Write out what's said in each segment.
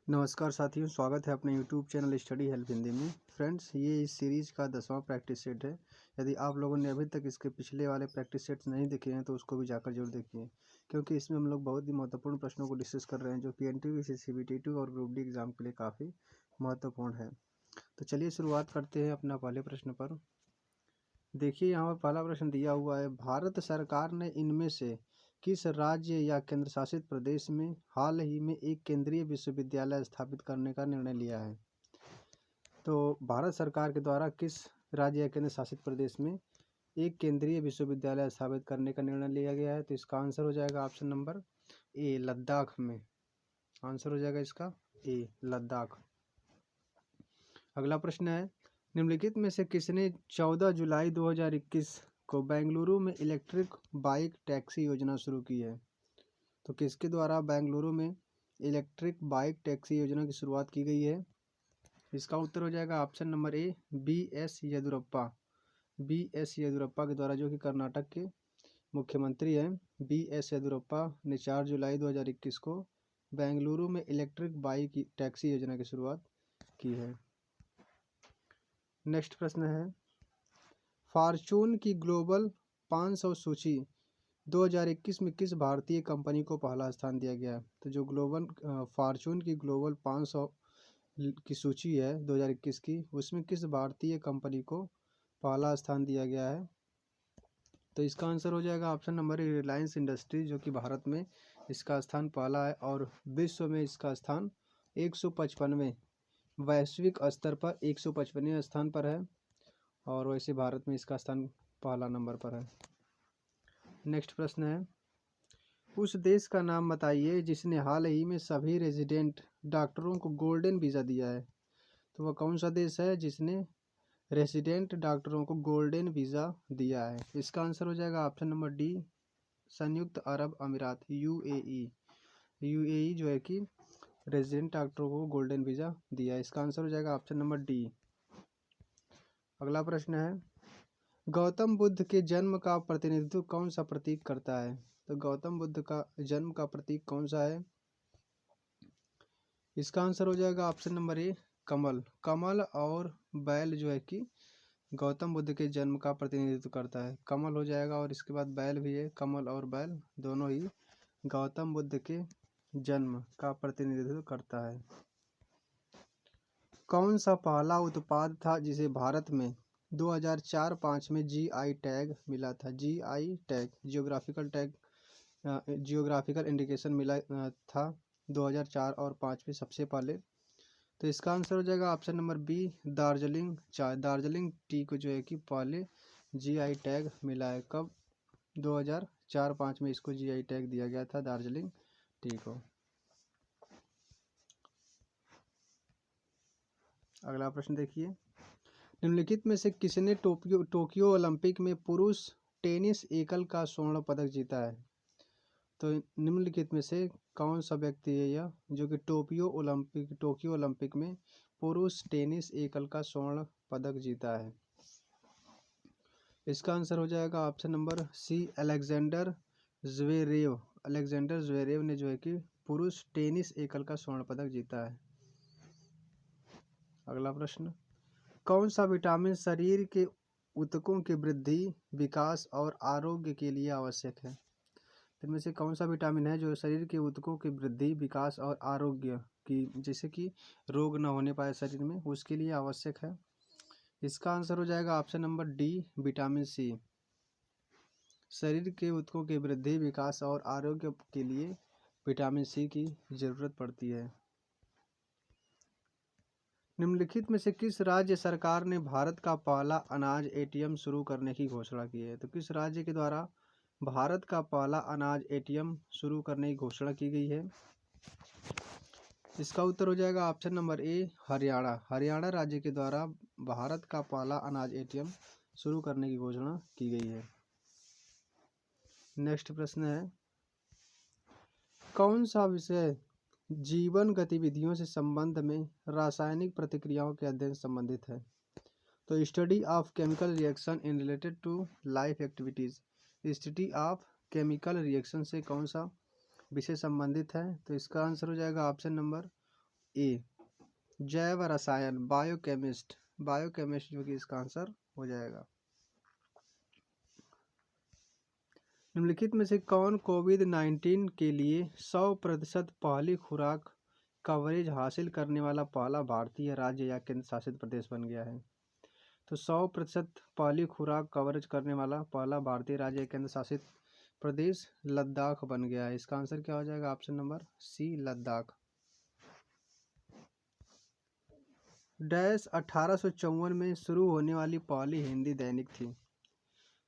नमस्कार साथियों, स्वागत है अपने YouTube channel study help Hindi में। फ्रेंड्स, ये इस सीरीज़ का 10वां प्रैक्टिस सेट है। यदि आप लोगों ने अभी तक इसके पिछले वाले प्रैक्टिस सेट्स नहीं देखे हैं तो उसको भी जाकर जरूर देखिए, क्योंकि इसमें हम लोग बहुत ही महत्वपूर्ण प्रश्नों को डिस्कस कर रहे हैं जो कि एनटीपीसी, सीबीटी2 और ग्रुप डी एग्ज़ाम के लिए काफ़ी महत्वपूर्ण है। तो चलिए शुरुआत करते हैं अपना पहले प्रश्न पर। देखिए, यहाँ पर पहला प्रश्न दिया हुआ है, भारत सरकार ने इनमें से किस राज्य या केंद्र शासित प्रदेश में हाल ही में एक केंद्रीय विश्वविद्यालय स्थापित करने का निर्णय लिया है? तो भारत सरकार के द्वारा किस राज्य या केंद्र शासित प्रदेश में एक केंद्रीय विश्वविद्यालय स्थापित करने का निर्णय लिया गया है? तो इसका आंसर हो जाएगा ऑप्शन नंबर ए, लद्दाख में। आंसर हो जाएगा इसका ए, लद्दाख। अगला प्रश्न है, निम्नलिखित में से किसने 14 जुलाई 2021 को बेंगलुरु में इलेक्ट्रिक बाइक टैक्सी योजना शुरू की है? तो किसके द्वारा बेंगलुरु में इलेक्ट्रिक बाइक टैक्सी योजना की शुरुआत की गई है? इसका उत्तर हो जाएगा option number A, B S. Yediyurappa. B S. Yediyurappa के द्वारा, जो कि कर्नाटक के मुख्यमंत्री हैं। बी.एस. येदियुरप्पा ने 4 जुलाई 2021 को बेंगलुरु में इलेक्ट्रिक बाइक टैक्सी योजना की शुरुआत की है। नेक्स्ट प्रश्न है, फॉर्च्यून की ग्लोबल 500 सूची 2021 में किस भारतीय कंपनी को पहला स्थान दिया गया है? तो जो फॉर्च्यून की ग्लोबल 500 की सूची है 2021 की, उसमें किस भारतीय कंपनी को पहला स्थान दिया गया है? तो इसका आंसर हो जाएगा ऑप्शन नंबर ए, रिलायंस इंडस्ट्री, जो कि भारत में इसका स्थान पहला है और विश्व में इसका स्थान 155वें, वैश्विक स्तर पर 155वें स्थान पर है, और वैसे भारत में इसका स्थान पहला नंबर पर है। नेक्स्ट प्रश्न है, उस देश का नाम बताइए जिसने हाल ही में सभी रेजिडेंट डॉक्टरों को गोल्डन वीज़ा दिया है। तो वह कौन सा देश है जिसने रेजिडेंट डॉक्टरों को गोल्डन वीज़ा दिया है? इसका आंसर हो जाएगा ऑप्शन नंबर डी, संयुक्त अरब अमीरात, यूएई। यूएई जो है कि रेजिडेंट डॉक्टरों को गोल्डन वीज़ा दिया है। इसका आंसर हो जाएगा ऑप्शन नंबर डी। अगला प्रश्न है, गौतम बुद्ध के जन्म का प्रतिनिधित्व कौन सा प्रतीक करता है? तो गौतम बुद्ध का जन्म का प्रतीक कौन सा है? इसका आंसर हो जाएगा ऑप्शन नंबर ए, कमल। कमल और बैल जो है कि गौतम बुद्ध के जन्म का प्रतिनिधित्व करता है। कमल हो जाएगा और इसके बाद बैल भी है। कमल और बैल दोनों ही गौतम बुद्ध के जन्म का प्रतिनिधित्व करता है। कौन सा पहला उत्पाद था जिसे भारत में 2004-5 में जीआई टैग मिला था? जीआई टैग, जियोग्राफिकल इंडिकेशन मिला था 2004 और 5 में सबसे पहले। तो इसका आंसर हो जाएगा ऑप्शन नंबर बी, दार्जिलिंग चाय। दार्जिलिंग टी को जो है कि पहले जीआई टैग मिला है। कब? 2004-5 में इसको जीआई टैग दिया गया था, दार्जिलिंग टी को। अगला प्रश्न देखिए, निम्नलिखित में से किसने टोक्यो ओलंपिक में पुरुष टेनिस एकल का स्वर्ण पदक जीता है? तो निम्नलिखित में से कौन सा व्यक्ति है यह जो कि टोक्यो ओलंपिक में पुरुष टेनिस एकल का स्वर्ण पदक जीता है? इसका आंसर हो जाएगा option number C, Alexander Zverev. Alexander Zverev ने जो है कि पुरुष टेनिस एकल का स्वर्ण पदक जीता है। अगला प्रश्न, कौन सा विटामिन शरीर के ऊतकों की वृद्धि, विकास और आरोग्य के लिए आवश्यक है? इनमें से कौन सा विटामिन है जो शरीर के ऊतकों की वृद्धि, विकास और आरोग्य की, जैसे कि रोग न होने पाए शरीर में, उसके लिए आवश्यक है? इसका आंसर हो जाएगा option number D, vitamin C. शरीर के ऊतकों की वृद्धि, विकास और आरोग्य के लिए विटामिन सी की जरूरत पड़ती है। निम्नलिखित में से किस राज्य सरकार ने भारत का पहला अनाज एटीएम शुरू करने की घोषणा की है? तो किस राज्य के द्वारा भारत का पहला अनाज एटीएम शुरू करने की घोषणा की गई है? इसका उत्तर हो जाएगा ऑप्शन नंबर ए, हरियाणा। हरियाणा राज्य के द्वारा भारत का पहला अनाज एटीएम शुरू करने की घोषणा की गई है। नेक्स्ट प्रश्न है, कौन सा विषय जीवन गतिविधियों से संबंध में रासायनिक प्रतिक्रियाओं के अध्ययन से संबंधित है? तो study of chemical reaction in related to life activities. Study of chemical reaction से कौन सा विषय संबंधित है? तो इसका आंसर हो जाएगा ऑप्शन नंबर ए जैव रसायन, बायोकेमिस्ट, बायोकेमिस्ट जो कि इसका आंसर हो जाएगा। निम्नलिखित में से कौन कोविड-19 के लिए 100% पहली खुराक कवरेज हासिल करने वाला पहला भारतीय राज्य या केंद्र शासित प्रदेश बन गया है? तो 100% पहली खुराक कवरेज करने वाला पहला भारतीय राज्य या केंद्र शासित प्रदेश लद्दाख बन गया है। इसका आंसर क्या हो जाएगा? Option number C, Ladakh. Dash 1854 में शुरू होने वाली पहली हिंदी दैनिक थी।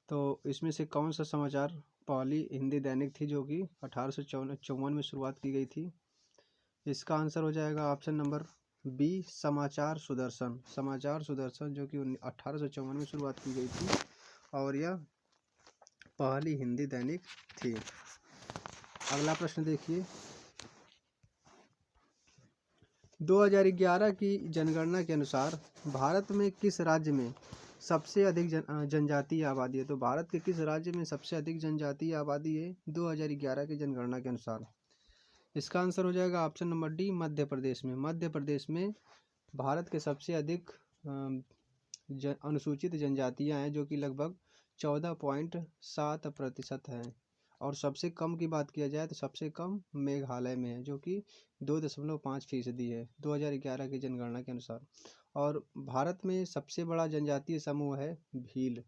तो इसमें से कौन सा समाचार पहली हिंदी दैनिक थी जो कि 1854 में शुरुआत की गई थी? इसका आंसर हो जाएगा ऑप्शन नंबर बी, समाचार सुदर्शन। समाचार सुदर्शन जो कि 1854 में शुरुआत की गई थी और यह पहली हिंदी दैनिक थी। अगला प्रश्न देखिए, 2011 की जनगणना के अनुसार भारत में किस राज्य में सबसे अधिक जनजातीय आबादी है? तो भारत के किस राज्य में सबसे अधिक जनजातीय आबादी है 2011 की जनगणना के अनुसार? इसका आंसर हो जाएगा option number D, Madhya Pradesh में। मध्य प्रदेश में भारत के सबसे अधिक अनुसूचित जनजातियां हैं जो कि लगभग 14.7% हैं। और सबसे कम की बात किया जाए तो सबसे कम मेघालय में है जो कि 2.5% है 2011 की जनगणना के अनुसार। और भारत में सबसे बड़ा जनजातीय समूह है भील।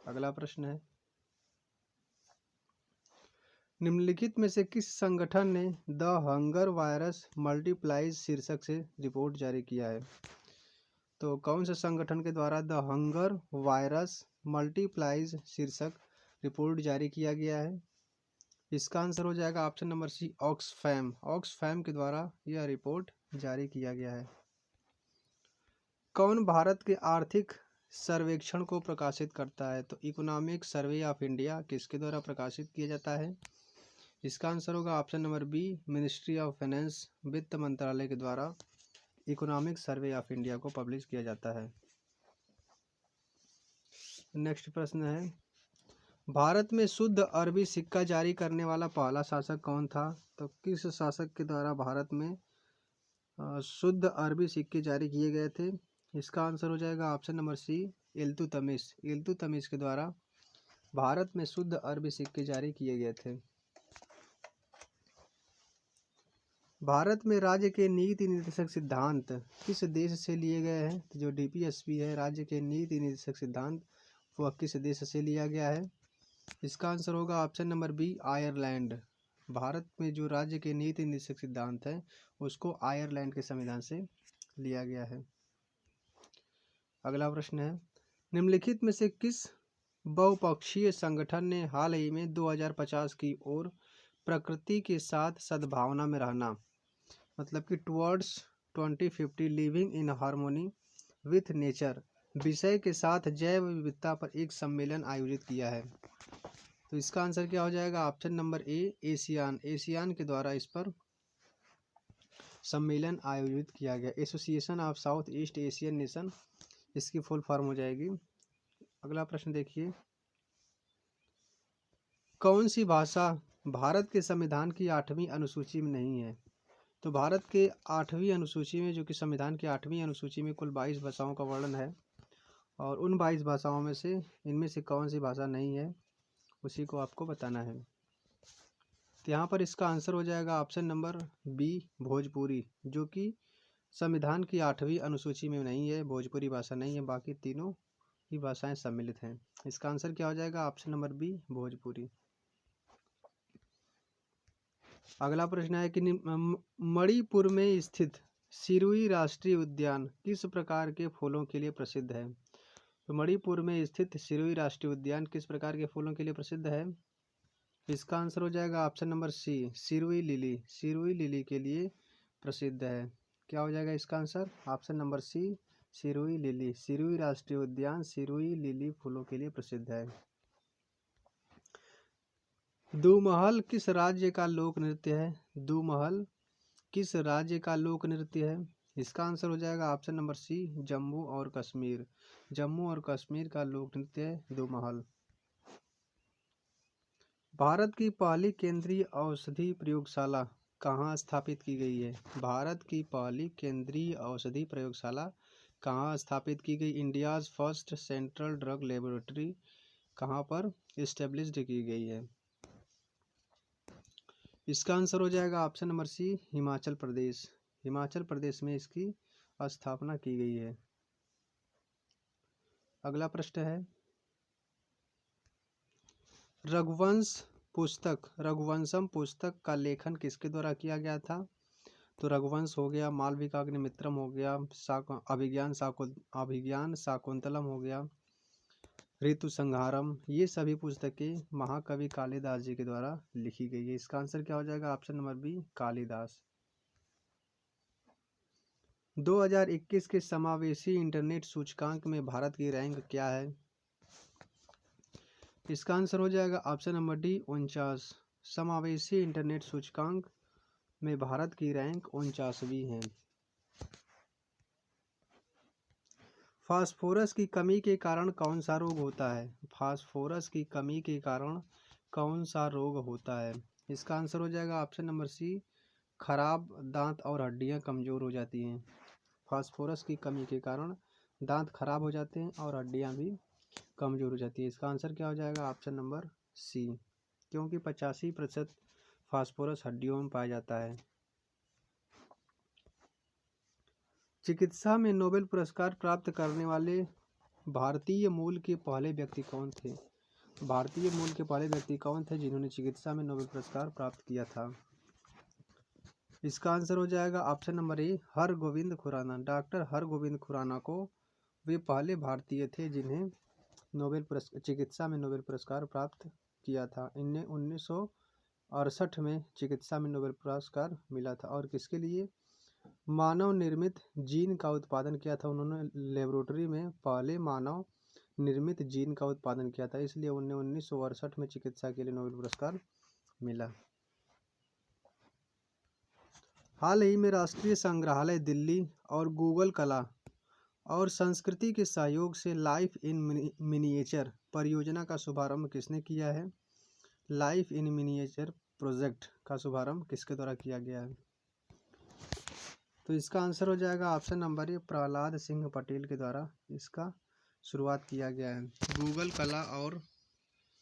अगला प्रश्न है, निम्नलिखित में से किस संगठन ने द हंगर वायरस मल्टीप्लाइज शीर्षक से रिपोर्ट जारी किया है? तो कौन से संगठन के द्वारा द हंगर वायरस मल्टीप्लाइज शीर्षक रिपोर्ट जारी किया गया है? इसका आंसर हो जाएगा option number C, Oxfam. Oxfam के द्वारा यह रिपोर्ट जारी किया गया है। कौन भारत के आर्थिक सर्वेक्षण को प्रकाशित करता है? तो इकोनॉमिक सर्वे ऑफ इंडिया किसके द्वारा प्रकाशित किया जाता है? इसका आंसर होगा option number B, ministry of finance, वित्त मंत्रालय के द्वारा इकोनॉमिक सर्वे ऑफ इंडिया को पब्लिश किया जाता है। नेक्स्ट प्रश्न है, भारत में शुद्ध अरबी सिक्का जारी करने वाला पहला शासक कौन था? तो किस शासक के द्वारा भारत में शुद्ध अरबी सिक्के जारी किए गए थे? इसका आंसर हो जाएगा option number C, Iltutmish. Iltutmish के द्वारा भारत में शुद्ध अरबी सिक्के जारी किए गए थे। भारत में राज्य के नीति निर्देशक सिद्धांत किस देश से लिए गए हैं? तो जो डीपीएसपी है, राज्य के नीति निर्देशक सिद्धांत, वह किस देश से लिया गया है? इसका आंसर होगा option number B, Ireland. Bharat में जो राज्य के नीति निर्देशक सिद्धांत है उसको आयरलैंड के संविधान से लिया गया है। अगला प्रश्न है, निम्नलिखित में से किस बहुपक्षीय संगठन ने हाल ही में 2050 की ओर प्रकृति के साथ सद्भावना में रहना, मतलब कि towards 2050 living in harmony with nature विषय के साथ जैव विविधता पर एक सम्मेलन आयोजित किया है? तो इसका आंसर क्या हो जाएगा? Option number A, ASEAN. ASEAN के द्वारा इस पर सम्मेलन आयोजित किया गया। Association of south east Asian nation इसकी फुल फॉर्म हो जाएगी। अगला प्रश्न देखिए, कौन सी भाषा भारत के संविधान की 8वीं अनुसूची में नहीं है? तो भारत के 8वीं अनुसूची में, जो कि संविधान की 8वीं अनुसूची में कुल 22 भाषाओं का वर्णन है और उन 22 भाषाओं में से इनमें से कौन सी भाषा नहीं है उसी को आपको बताना है। तो यहाँ पर इसका आंसर हो जाएगा ऑप्शन नंबर बी, भोजपुरी, जो कि संविधान की 8वीं अनुसूची में नहीं है। भोजपुरी भाषा नहीं है, बाकी तीनों ही भाषाएं सम्मिलित हैं। इसका आंसर क्या हो जाएगा? Option number B, Bhojpuri. अगला प्रश्न है कि मणिपुर में स्थित सिरुई राष्ट्रीय उद्यान किस प्रकार के फूलों के लिए प्रसिद्ध है? तो मणिपुर में स्थित सिरुई राष्ट्रीय उद्यान किस प्रकार के फूलों के लिए प्रसिद्ध है? इसका आंसर हो जाएगा ऑप्शन नंबर सी, सिरुई लिली। सिरुई लिली के लिए प्रसिद्ध है। क्या हो जाएगा इसका आंसर? ऑप्शन नंबर सी, सिरुई लिली। सिरुई राष्ट्रीय उद्यान सिरुई लिली फूलों के लिए प्रसिद्ध है। दुमहल किस राज्य का लोक नृत्य है? दुमहल किस राज्य का लोक नृत्य है? इसका आंसर हो जाएगा ऑप्शन नंबर सी, जम्मू और कश्मीर। जम्मू और कश्मीर का लोक नृत्य है दुमहल। भारत की पहली केंद्रीय औषधि प्रयोगशाला कहाँ स्थापित की गई है? भारत की पहली केंद्रीय औषधि प्रयोगशाला कहाँ स्थापित की गई? India's first central drug laboratory कहाँ पर इस्टेब्लिश्ड की गई है? इसका आंसर हो जाएगा ऑप्शन नंबर सी, हिमाचल प्रदेश। हिमाचल प्रदेश में इसकी स्थापना की गई है। अगला प्रश्न है, रघुवंशम पुस्तक का लेखन किसके द्वारा किया गया था? तो रघुवंश हो गया, मालविकाग्निमित्रम हो गया, अभिज्ञान शाकुंतलम हो गया, ऋतु संहारम, ये सभी पुस्तकें महाकवि कालिदास जी के द्वारा लिखी गई है। इसका आंसर क्या हो जाएगा? Option number B, Kalidas. 2021 के समावेशी इंटरनेट सूचकांक में भारत की रैंक क्या है? इसका आंसर हो जाएगा ऑप्शन नंबर डी, 49। समावेशी इंटरनेट सूचकांक में भारत की रैंक 49वीं है। फास्फोरस की कमी के कारण कौन सा रोग होता है? फास्फोरस की कमी के कारण कौन सा रोग होता है? इसका आंसर हो जाएगा ऑप्शन नंबर सी, खराब दांत और हड्डियां कमजोर हो जाती हैं। फास्फोरस की कमी के कारण दांत खराब हो जाते हैं और हड्डियां भी कमजोर हो जाती है। इसका आंसर क्या हो जाएगा? ऑप्शन नंबर सी, क्योंकि 85% फास्फोरस हड्डियों में पाया जाता है। चिकित्सा में नोबेल पुरस्कार प्राप्त करने वाले भारतीय मूल के पहले व्यक्ति कौन थे? भारतीय मूल के पहले व्यक्ति कौन थे जिन्होंने चिकित्सा में नोबेल पुरस्कार प्राप्त किया था? इसका आंसर हो जाएगा option number A, Hargobind Khorana. Doctor Hargobind Khorana को वे पहले भारतीय थे जिन्हें चिकित्सा में नोबेल पुरस्कार प्राप्त किया था। इन्हें 1968 में चिकित्सा में नोबेल पुरस्कार मिला था। और किसके लिए? मानव निर्मित जीन का उत्पादन किया था उन्होंने। लेबोरेटरी में पहले मानव निर्मित जीन का उत्पादन किया था, इसलिए उन्हें 1968 में चिकित्सा के लिए नोबेल पुरस्कार मिला। हाल ही में राष्ट्रीय संग्रहालय दिल्ली और गूगल कला और संस्कृति के सहयोग से लाइफ इन मिनिएचर परियोजना का शुभारंभ किसने किया है? लाइफ इन मिनिएचर प्रोजेक्ट का शुभारंभ किसके द्वारा किया गया है? तो इसका आंसर हो जाएगा ऑप्शन नंबर ए, प्रहलाद सिंह पटेल के द्वारा इसका शुरुआत किया गया है। गूगल कला और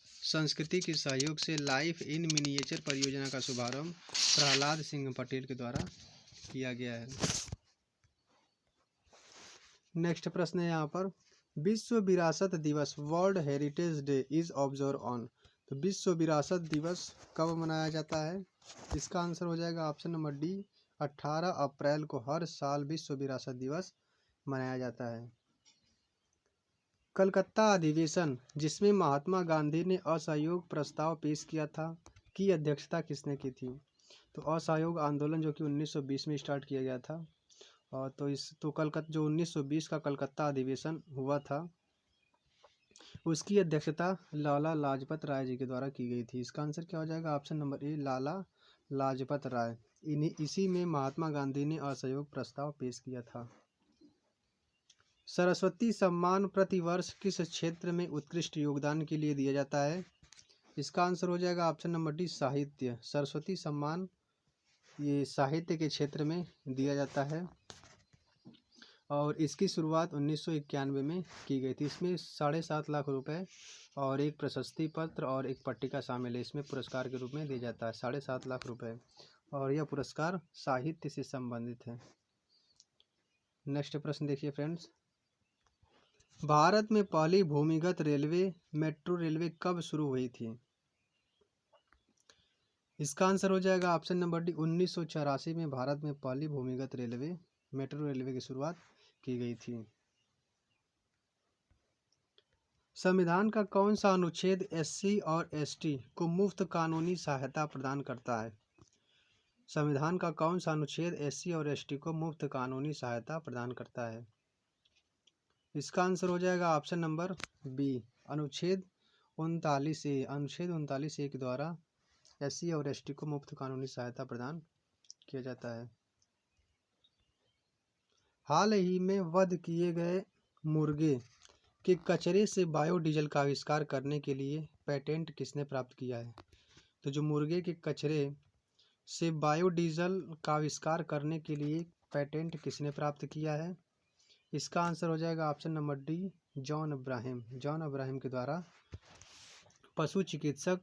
संस्कृति के सहयोग से लाइफ इन मिनिएचर परियोजना का शुभारंभ प्रहलाद सिंह पटेल के द्वारा किया गया है। नेक्स्ट प्रश्न है यहाँ पर, विश्व विरासत दिवस world heritage day is observe on. तो विश्व विरासत दिवस कब मनाया जाता है? इसका आंसर हो जाएगा ऑप्शन नंबर डी, 18 अप्रैल को हर साल विश्व विरासत दिवस मनाया जाता है। कलकत्ता अधिवेशन जिसमें महात्मा गांधी ने असहयोग प्रस्ताव पेश किया था, की अध्यक्षता किसने की थी? तो असहयोग आंदोलन जो कि 1920 में स्टार्ट किया गया था, और तो कलकत्ता जो 1920 का कलकत्ता अधिवेशन हुआ था उसकी अध्यक्षता लाला लाजपत राय जी के द्वारा की गई थी। इसका आंसर क्या हो जाएगा? ऑप्शन नंबर ए, लाला लाजपत राय। इसी में महात्मा गांधी ने असहयोग प्रस्ताव पेश किया था। सरस्वती सम्मान प्रतिवर्ष किस क्षेत्र में उत्कृष्ट योगदान के लिए दिया जाता है? इसका आंसर हो जाएगा ऑप्शन नंबर डी, साहित्य। सरस्वती सम्मान ये साहित्य के क्षेत्र में दिया जाता है और इसकी शुरुआत 1991 में की गई थी। इसमें 7.5 लाख रुपए और एक प्रशस्ति पत्र और एक पट्टिका शामिल है। इसमें पुरस्कार के रूप में दिया जाता है 7.5 लाख रुपए, और यह पुरस्कार साहित्य से संबंधित है। नेक्स्ट प्रश्न देखिए फ्रेंड्स, भारत में पहली भूमिगत रेलवे मेट्रो रेलवे कब शुरू हुई थी? इसका आंसर हो जाएगा ऑप्शन नंबर डी, 1984 में भारत में पहली भूमिगत रेलवे मेट्रो रेलवे की शुरुआत की गई थी। संविधान का कौन सा अनुच्छेद एससी और एसटी को मुफ्त कानूनी सहायता प्रदान करता है? संविधान का कौन सा अनुच्छेद एससी और एसटी को मुफ्त कानूनी सहायता प्रदान करता है? इसका आंसर हो जाएगा ऑप्शन नंबर बी, अनुच्छेद 39A। अनुच्छेद 39A के द्वारा एससी और एसटी को मुफ्त कानूनी सहायता प्रदान किया जाता है। हाल ही में वध किए गए मुर्गे के कचरे से बायोडीजल का आविष्कार करने के लिए पेटेंट किसने प्राप्त किया है? तो जो मुर्गे के कचरे से बायोडीजल का आविष्कार करने के लिए पेटेंट किसने प्राप्त किया है? इसका आंसर हो जाएगा option number D, John Abraham. John Abraham के द्वारा पशु चिकित्सक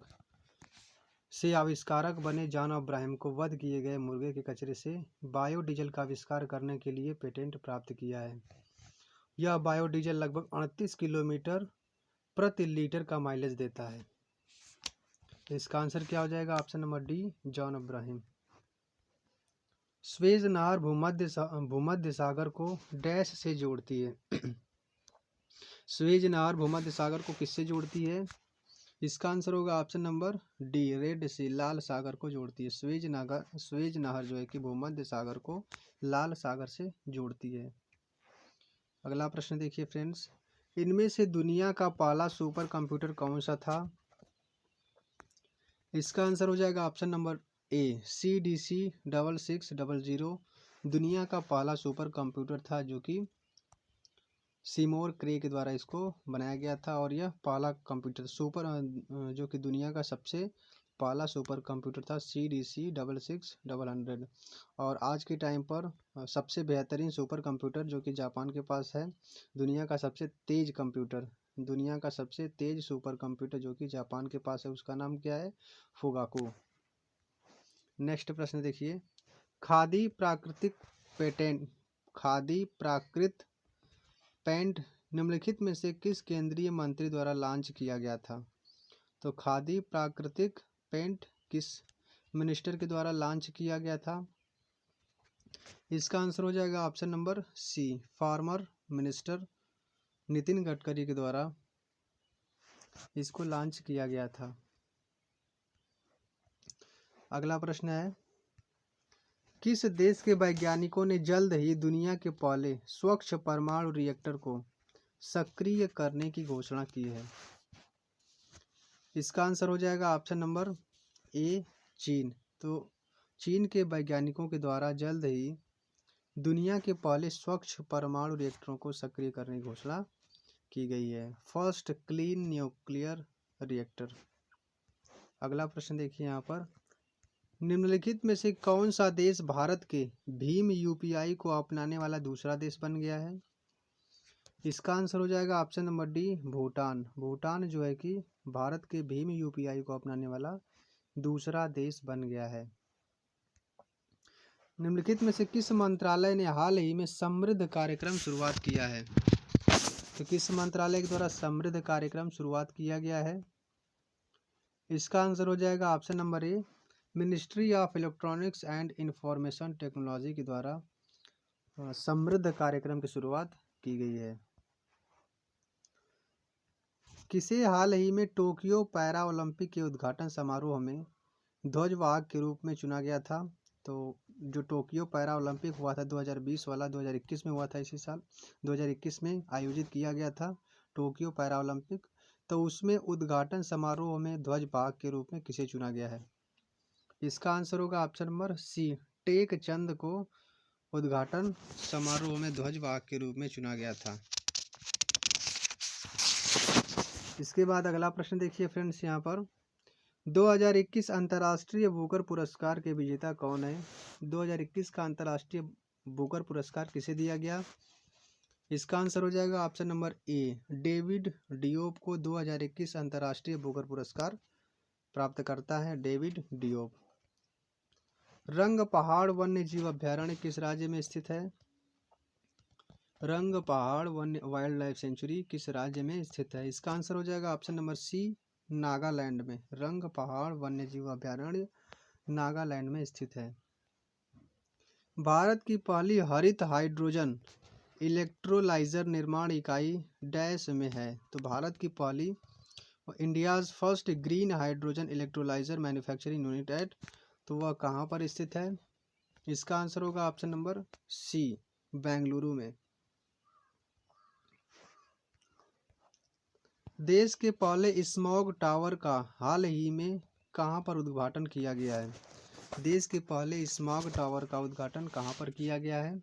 से आविष्कारक बने जॉन अब्राहम को वध किए गए मुर्गे के कचरे से बायोडीजल का आविष्कार करने के लिए पेटेंट प्राप्त किया है। यह बायोडीजल लगभग 38 किलोमीटर प्रति लीटर का माइलेज देता है। इसका आंसर क्या हो जाएगा? Option number D, John Abraham. Suez नहर भूमध्य सागर को डैश से जोड़ती है। स्वेज नहर भूमध्य सागर को किससे जोड़ती है? इसका आंसर होगा ऑप्शन नंबर डी, रेड सी, लाल सागर को जोड़ती है। स्वेज नहर जो है कि भूमध्य सागर को लाल सागर से जोड़ती है। अगला प्रश्न देखिए फ्रेंड्स, इनमें से दुनिया का पहला सुपर कंप्यूटर कौन सा था? इसका आंसर हो जाएगा ऑप्शन नंबर ए, CDC-6600 दुनिया का पहला सुपर कंप्यूटर था, जो कि सीमोर क्रे के द्वारा इसको बनाया गया था। और यह पहला कंप्यूटर जो कि दुनिया का सबसे पहला सुपर कंप्यूटर था, CDC-6600। और आज के टाइम पर सबसे बेहतरीन सुपर कंप्यूटर जो कि जापान के पास है, दुनिया का सबसे तेज सुपर कंप्यूटर जो कि जापान के पास है, उसका नाम क्या है? फुगाकू। नेक्स्ट प्रश्न देखिए, खादी प्राकृत पेंट निम्नलिखित में से किस केंद्रीय मंत्री द्वारा लॉन्च किया गया था? तो खादी प्राकृतिक पेंट किस मिनिस्टर के द्वारा लॉन्च किया गया था? इसका आंसर हो जाएगा option number C, farmer minister Nitin Gadkari के द्वारा इसको लॉन्च किया गया था। अगला प्रश्न है, किस देश के वैज्ञानिकों ने जल्द ही दुनिया के पहले स्वच्छ परमाणु रिएक्टर को सक्रिय करने की घोषणा की है? इसका आंसर हो जाएगा ऑप्शन नंबर ए, चीन। तो चीन के वैज्ञानिकों के द्वारा जल्द ही दुनिया के पहले स्वच्छ परमाणु रिएक्टरों को सक्रिय करने की घोषणा की गई है, फर्स्ट क्लीन न्यूक्लियर रिएक्टर। अगला प्रश्न देखिए यहाँ पर, निम्नलिखित में से कौन सा देश भारत के भीम यूपीआई को अपनाने वाला दूसरा देश बन गया है? इसका आंसर हो जाएगा option number D, Bhutan. Bhutan जो है कि भारत के भीम यूपीआई को अपनाने वाला दूसरा देश बन गया है। निम्नलिखित में से किस मंत्रालय ने हाल ही में समृद्ध कार्यक्रम शुरुआत किया है? तो किस मंत्रालय के द्वारा समृद्ध कार्यक्रम शुरुआत किया गया है? इसका आंसर हो जाएगा option number A, ministry of electronics and information technology के द्वारा समृद्ध कार्यक्रम की शुरुआत की गई है। किसे हाल ही में टोक्यो पैरा ओलंपिक के उद्घाटन समारोह में ध्वजवाहक के रूप में चुना गया था? तो जो टोक्यो पैरा ओलंपिक हुआ था 2020 वाला, 2021 में हुआ था, इसी साल 2021 में आयोजित किया गया था टोक्यो पैरा ओलंपिक। तो उसमें उद्घाटन समारोह में ध्वजवाहक के रूप में किसे चुना गया है? इसका आंसर होगा ऑप्शन नंबर सी, टेक चंद को उद्घाटन समारोह में ध्वजवाहक के रूप में चुना गया था। इसके बाद अगला प्रश्न देखिए फ्रेंड्स, यहाँ पर 2021 अंतर्राष्ट्रीय बुकर पुरस्कार के विजेता कौन है? 2021 का अंतर्राष्ट्रीय बुकर पुरस्कार किसे दिया गया? इसका आंसर हो जाएगा ऑप्शन नंबर ए, डेविड डियोप को 2021 अंतर्राष्ट्रीय बुकर पुरस्कार प्राप्त करता है, डेविड डियोप। रंग पहाड़ वन्य जीव अभ्यारण्य किस राज्य में स्थित है? रंग पहाड़ वन्य वाइल्ड लाइफ सेंचुरी किस राज्य में स्थित है? इसका आंसर हो जाएगा ऑप्शन नंबर सी, नागालैंड में। रंग पहाड़ वन्य जीव अभ्यारण्य नागालैंड में स्थित है। भारत की पहली हरित हाइड्रोजन इलेक्ट्रोलाइजर निर्माण इकाई डैश में है? तो भारत की पहली, India's first green hydrogen electrolyser manufacturing unit at, तो वह कहाँ पर स्थित है? इसका आंसर होगा ऑप्शन नंबर सी, बेंगलुरु में। देश के पहले स्मॉग टावर का हाल ही में कहाँ पर उद्घाटन किया गया है? देश के पहले स्मॉग टावर का उद्घाटन कहाँ पर किया गया है?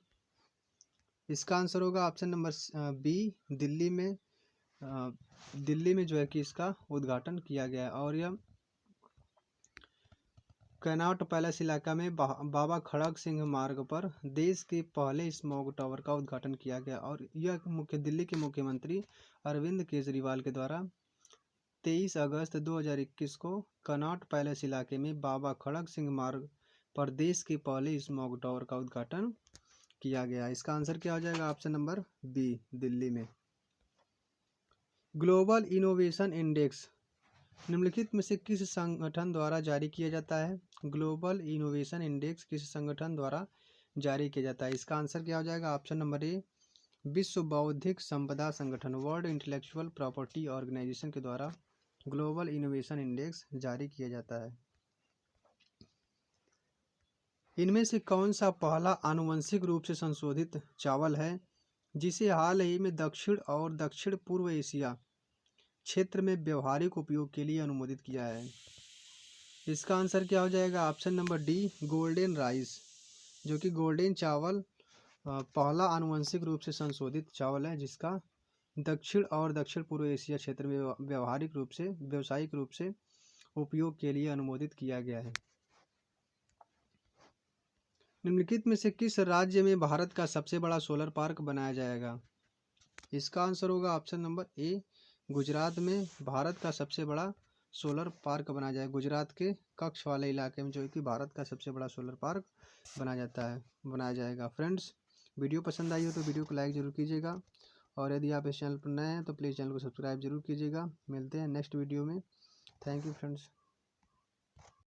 इसका आंसर होगा ऑप्शन नंबर बी, दिल्ली में। दिल्ली में जो है कि इसका उद्घाटन किया गया है। और यह कैनाट पैलेस इलाका में बाबा खड़क सिंह मार्ग पर देश के पहले स्मॉग टावर का उद्घाटन किया गया और यह दिल्ली के मुख्यमंत्री अरविंद केजरीवाल के द्वारा 23 अगस्त 2021 को कैनाट पैलेस इलाके में बाबा खड़क सिंह मार्ग पर देश के पहले स्मॉग टावर का उद्घाटन किया गया। इसका आंसर क्या हो जाएगा? ऑप्शन नंबर बी, दिल्ली में। ग्लोबल इनोवेशन इंडेक्स निम्नलिखित में से किस संगठन द्वारा जारी किया जाता है? ग्लोबल इनोवेशन इंडेक्स किस संगठन द्वारा जारी किया जाता है? इसका आंसर क्या हो जाएगा? ऑप्शन नंबर ए, विश्व बौद्धिक संपदा संगठन, वर्ल्ड इंटेलेक्चुअल प्रॉपर्टी ऑर्गेनाइजेशन के द्वारा ग्लोबल इनोवेशन इंडेक्स जारी किया जाता है। इनमें से कौन सा पहला आनुवंशिक रूप से संशोधित चावल है जिसे हाल ही में दक्षिण और दक्षिण पूर्व एशिया क्षेत्र में व्यावहारिक उपयोग के लिए अनुमोदित किया है? इसका आंसर क्या हो जाएगा? Option number D, golden rice, जो कि गोल्डन चावल पहला आनुवंशिक रूप से संशोधित चावल है जिसका दक्षिण और दक्षिण पूर्व एशिया क्षेत्र में व्यावसायिक रूप से उपयोग के लिए अनुमोदित किया गया है। निम्नलिखित में से किस राज्य में भारत का सबसे बड़ा सोलर पार्क बनाया जाएगा? इसका आंसर होगा ऑप्शन नंबर ए, गुजरात में भारत का सबसे बड़ा सोलर पार्क बनाया जाएगा। गुजरात के कच्छ वाले इलाके में जो कि भारत का सबसे बड़ा सोलर पार्क बनाया जाएगा। फ्रेंड्स, वीडियो पसंद आई हो तो वीडियो को लाइक ज़रूर कीजिएगा और यदि आप इस चैनल पर नए हैं तो प्लीज़ चैनल को सब्सक्राइब जरूर कीजिएगा। मिलते हैं नेक्स्ट वीडियो में। Thank you friends.